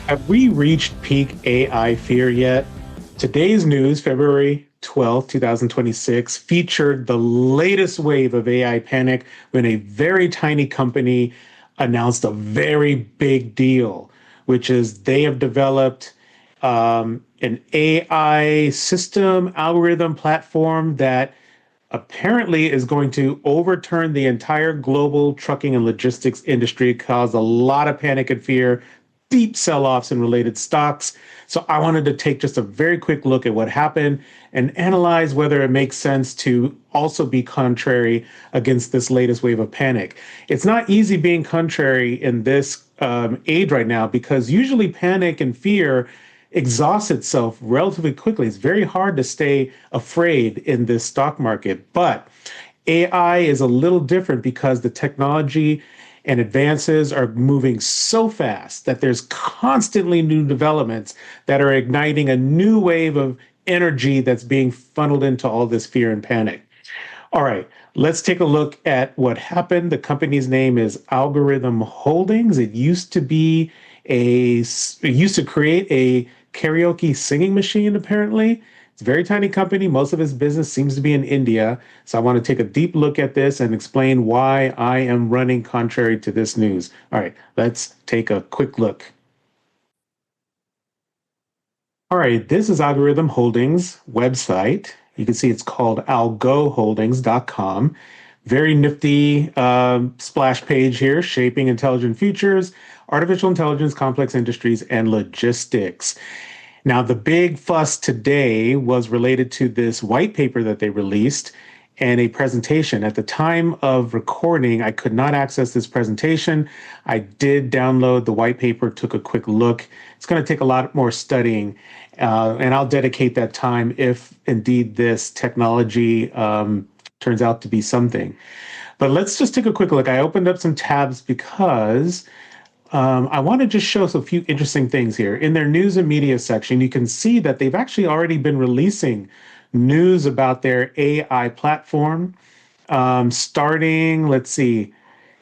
Have we reached peak AI fear yet? Today's news, February 12th, 2026, featured the latest wave of AI panic when a very tiny company announced a very big deal, which is they have developed an AI system algorithm platform that apparently is going to overturn the entire global trucking and logistics industry, cause a lot of panic and fear, deep sell-offs in related stocks. So I wanted to take just a very quick look at what happened and analyze whether it makes sense to also be contrary against this latest wave of panic. It's not easy being contrary in this age right now because usually panic and fear exhausts itself relatively quickly. It's very hard to stay afraid in this stock market. But AI is a little different because the technology and advances are moving so fast that there's constantly new developments that are igniting a new wave of energy that's being funneled into all this fear and panic. All right, let's take a look at what happened. The company's name is Algorhythm Holdings. It used to create a karaoke singing machine, apparently. It's a very tiny company. Most of its business seems to be in India. So I want to take a deep look at this and explain why I am running contrary to this news. All right, let's take a quick look. All right, this is Algorhythm Holdings website. You can see it's called algoholdings.com. Very nifty splash page here, shaping intelligent futures, artificial intelligence, complex industries, and logistics. Now, the big fuss today was related to this white paper that they released and a presentation. At the time of recording, I could not access this presentation. I did download the white paper, took a quick look. It's going to take a lot more studying, and I'll dedicate that time if indeed this technology turns out to be something. But let's just take a quick look. I opened up some tabs because I want to just show us a few interesting things here. In their news and media section, you can see that they've actually already been releasing news about their AI platform. Starting, let's see,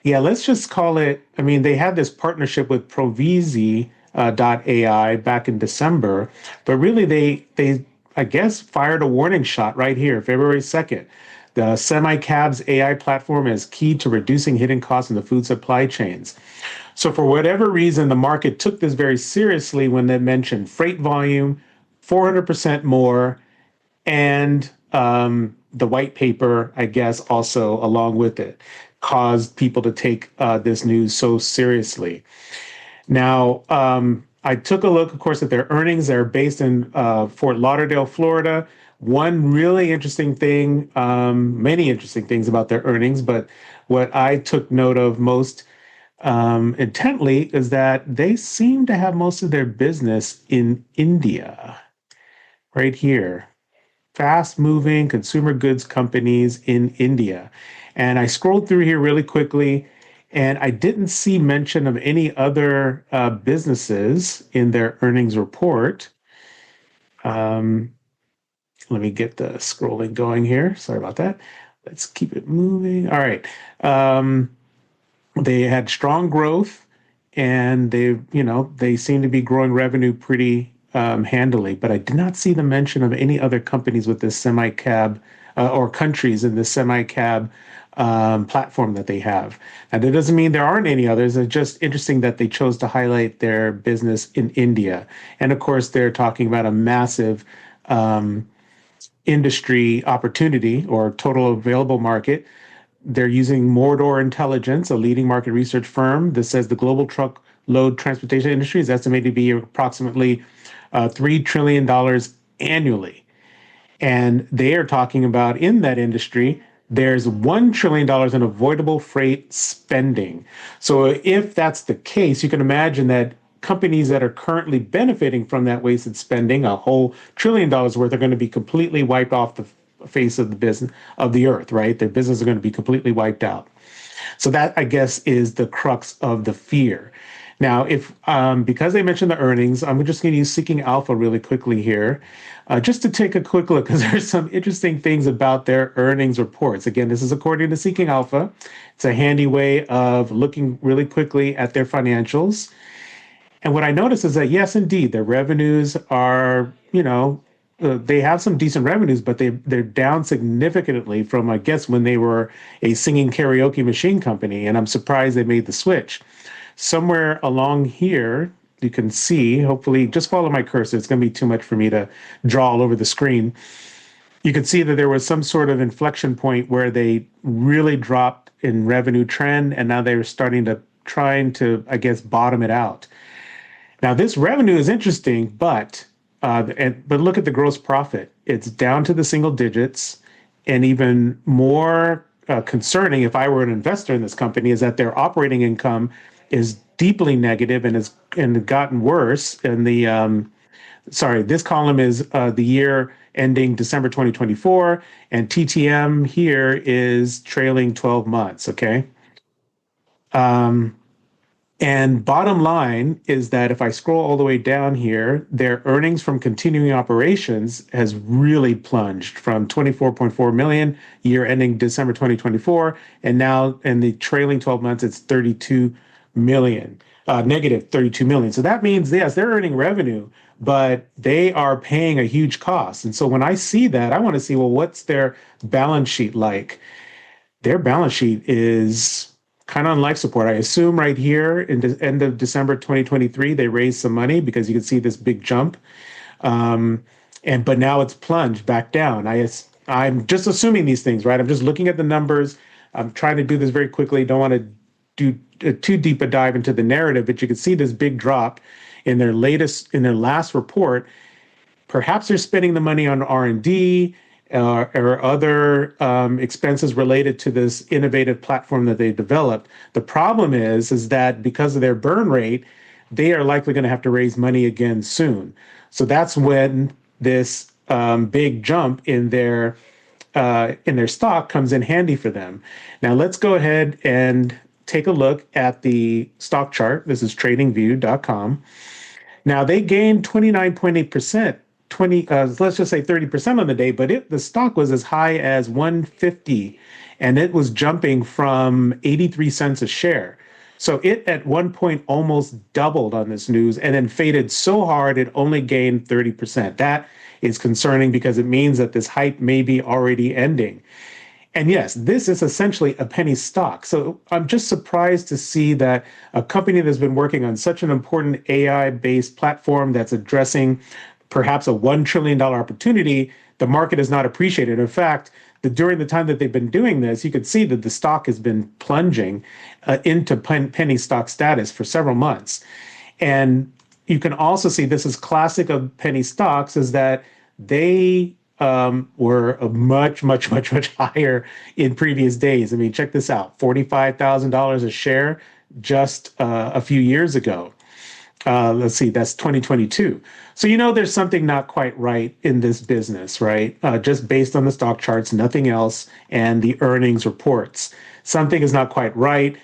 yeah, let's just call it. I mean, they had this partnership with Provisi AI back in December, but really they I guess fired a warning shot right here, February 2nd. The semi-cabs AI platform is key to reducing hidden costs in the food supply chains. So for whatever reason, the market took this very seriously when they mentioned freight volume, 400% more, and the white paper, I guess, also along with it, caused people to take this news so seriously. Now, I took a look, of course, at their earnings. They're based in Fort Lauderdale, Florida. One really interesting thing, many interesting things about their earnings, but what I took note of most intently is that they seem to have most of their business in India, right here. Fast moving consumer goods companies in India. And I scrolled through here really quickly and I didn't see mention of any other businesses in their earnings report. Um, Let me get the scrolling going here. Sorry about that. Let's keep it moving. All right. They had strong growth and they seem to be growing revenue pretty handily, but I did not see the mention of any other companies with this semi-cab or countries in this semi-cab platform that they have. And that doesn't mean there aren't any others. It's just interesting that they chose to highlight their business in India. And of course, they're talking about a massive industry opportunity or total available market. They're using Mordor Intelligence, a leading market research firm that says the global truckload transportation industry is estimated to be approximately $3 trillion annually. And they are talking about in that industry, there's $1 trillion in avoidable freight spending. So if that's the case, you can imagine that companies that are currently benefiting from that wasted spending, a whole $1 trillion worth, are going to be completely wiped off the face of the business of the earth, right? Their business is going to be completely wiped out. So that, I guess, is the crux of the fear. Now, if because they mentioned the earnings, I'm just going to use Seeking Alpha really quickly here, just to take a quick look, because there's some interesting things about their earnings reports. Again, this is according to Seeking Alpha. It's a handy way of looking really quickly at their financials. And what I noticed is that, yes, indeed, their revenues are, they have some decent revenues, but they're down significantly from, I guess, when they were a singing karaoke machine company. And I'm surprised they made the switch. Somewhere along here, you can see, hopefully, just follow my cursor. It's going to be too much for me to draw all over the screen. You could see that there was some sort of inflection point where they really dropped in revenue trend, and now they're starting to trying to, I guess, bottom it out. Now, this revenue is interesting, but look at the gross profit. It's down to the single digits, and even more concerning, if I were an investor in this company, is that their operating income is deeply negative and has gotten worse. And this column is the year ending December 2024, and TTM here is trailing 12 months. Okay. Um, And bottom line is that if I scroll all the way down here, their earnings from continuing operations has really plunged from 24.4 million year ending December 2024, and now in the trailing 12 months it's 32 million, negative 32 million. So that means, yes, they're earning revenue, but they are paying a huge cost. And so when I see that, I want to see, well, what's their balance sheet like? Their balance sheet is kind of on life support. I assume right here in the end of December 2023, they raised some money because you can see this big jump. But now it's plunged back down. I'm just assuming these things, right? I'm just looking at the numbers. I'm trying to do this very quickly. Don't want to do too deep a dive into the narrative, but you can see this big drop in their last report. Perhaps they're spending the money on R&D or other expenses related to this innovative platform that they developed. The problem is that because of their burn rate, they are likely going to have to raise money again soon. So that's when this big jump in their stock comes in handy for them. Now let's go ahead and take a look at the stock chart. This is tradingview.com. Now they gained 29.8%, let's just say 30% on the day, but the stock was as high as 150, and it was jumping from 83 cents a share. So it at one point almost doubled on this news and then faded so hard it only gained 30%. That is concerning because it means that this hype may be already ending. And yes, this is essentially a penny stock. So I'm just surprised to see that a company that's been working on such an important AI-based platform that's addressing perhaps a $1 trillion opportunity, the market has not appreciated. In fact, during the time that they've been doing this, you could see that the stock has been plunging into penny stock status for several months. And you can also see, this is classic of penny stocks, is that they were much, much, much, much higher in previous days. I mean, check this out, $45,000 a share just a few years ago. Let's see, that's 2022. So, there's something not quite right in this business, right? Just based on the stock charts, nothing else, and the earnings reports. Something is not quite right,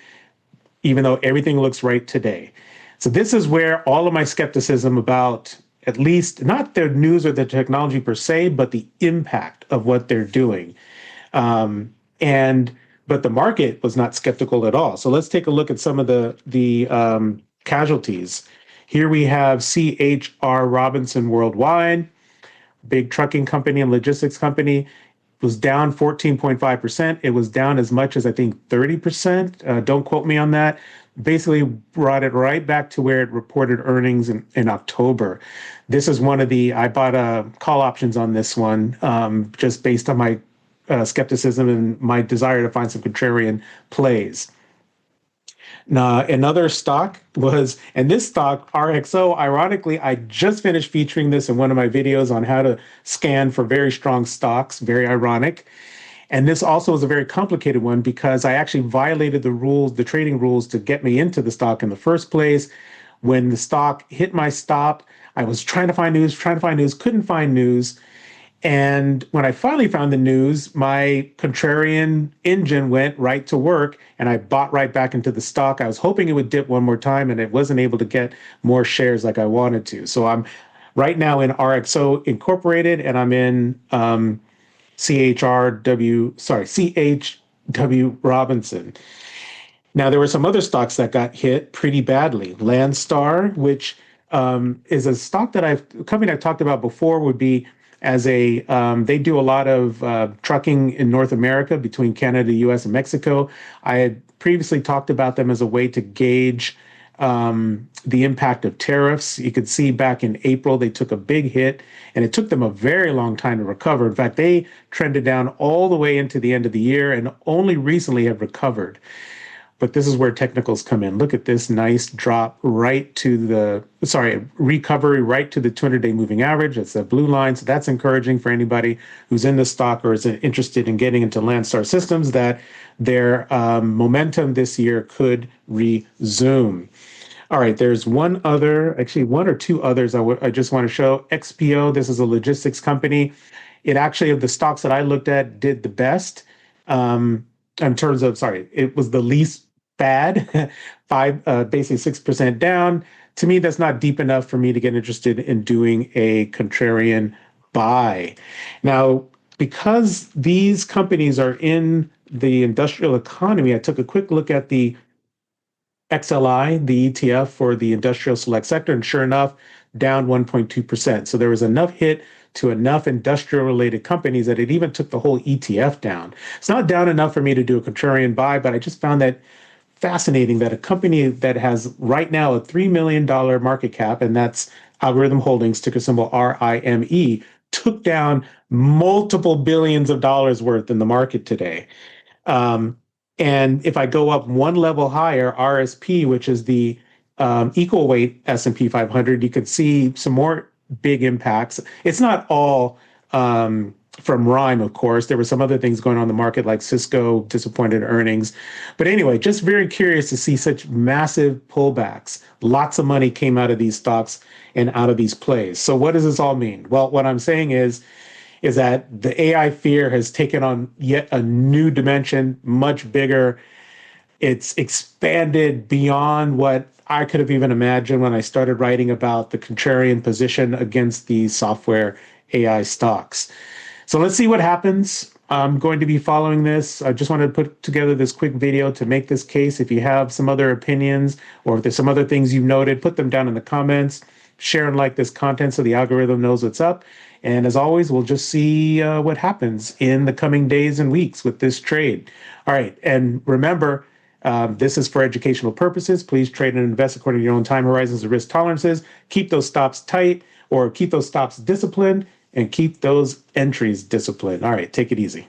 even though everything looks right today. So this is where all of my skepticism about, at least not their news or the technology per se, but the impact of what they're doing. But the market was not skeptical at all. So let's take a look at some of the casualties. Here we have C.H.R. Robinson Worldwide, big trucking company and logistics company, was down 14.5%. It was down as much as, I think, 30%. Don't quote me on that. Basically brought it right back to where it reported earnings in October. This is I bought call options on this one just based on my skepticism and my desire to find some contrarian plays. Now, another stock and this stock, RXO, ironically, I just finished featuring this in one of my videos on how to scan for very strong stocks, very ironic. And this also is a very complicated one because I actually violated the trading rules to get me into the stock in the first place. When the stock hit my stop, I was trying to find news, couldn't find news. And when I finally found the news, my contrarian engine went right to work and I bought right back into the stock. I was hoping it would dip one more time and it wasn't able to get more shares like I wanted to. So I'm right now in RXO Incorporated and I'm in CHRW Robinson. Now, there were some other stocks that got hit pretty badly. Landstar, which is a stock that a company I've talked about before, would be as they do a lot of trucking in North America between Canada, US, and Mexico. I had previously talked about them as a way to gauge the impact of tariffs. You could see back in April, they took a big hit, and it took them a very long time to recover. In fact, they trended down all the way into the end of the year and only recently have recovered. But this is where technicals come in. Look at this nice drop right to recovery right to the 200-day moving average. That's the blue line. So that's encouraging for anybody who's in the stock or is interested in getting into Landstar Systems, that their momentum this year could resume. All right, there's one or two others I just want to show. XPO, this is a logistics company. It actually, of the stocks that I looked at, did the best. In terms of, it was the least bad, basically 6% down. To me, that's not deep enough for me to get interested in doing a contrarian buy. Now, because these companies are in the industrial economy, I took a quick look at the XLI, the ETF for the industrial select sector, and sure enough, down 1.2%. So there was enough hit to enough industrial related companies that it even took the whole ETF down. It's not down enough for me to do a contrarian buy, but I just found that fascinating that a company that has right now a $3 million market cap, and that's Algorhythm Holdings, ticker symbol RIME, took down multiple billions of dollars worth in the market today. And if I go up one level higher, RSP, which is the equal weight S&P 500, you could see some more big impacts. It's not all from RIME, of course. There were some other things going on in the market, like Cisco disappointed earnings. But anyway, just very curious to see such massive pullbacks. Lots of money came out of these stocks and out of these plays. So what does this all mean? Well, what I'm saying is that the AI fear has taken on yet a new dimension, much bigger. It's expanded beyond what I could have even imagined when I started writing about the contrarian position against the software AI stocks. So let's see what happens. I'm going to be following this. I just wanted to put together this quick video to make this case. If you have some other opinions or if there's some other things you've noted, put them down in the comments. Share and like this content so the algorithm knows what's up. And as always, we'll just see what happens in the coming days and weeks with this trade. All right. And remember, this is for educational purposes. Please trade and invest according to your own time horizons and risk tolerances. Keep those stops tight, or keep those stops disciplined, and keep those entries disciplined. All right. Take it easy.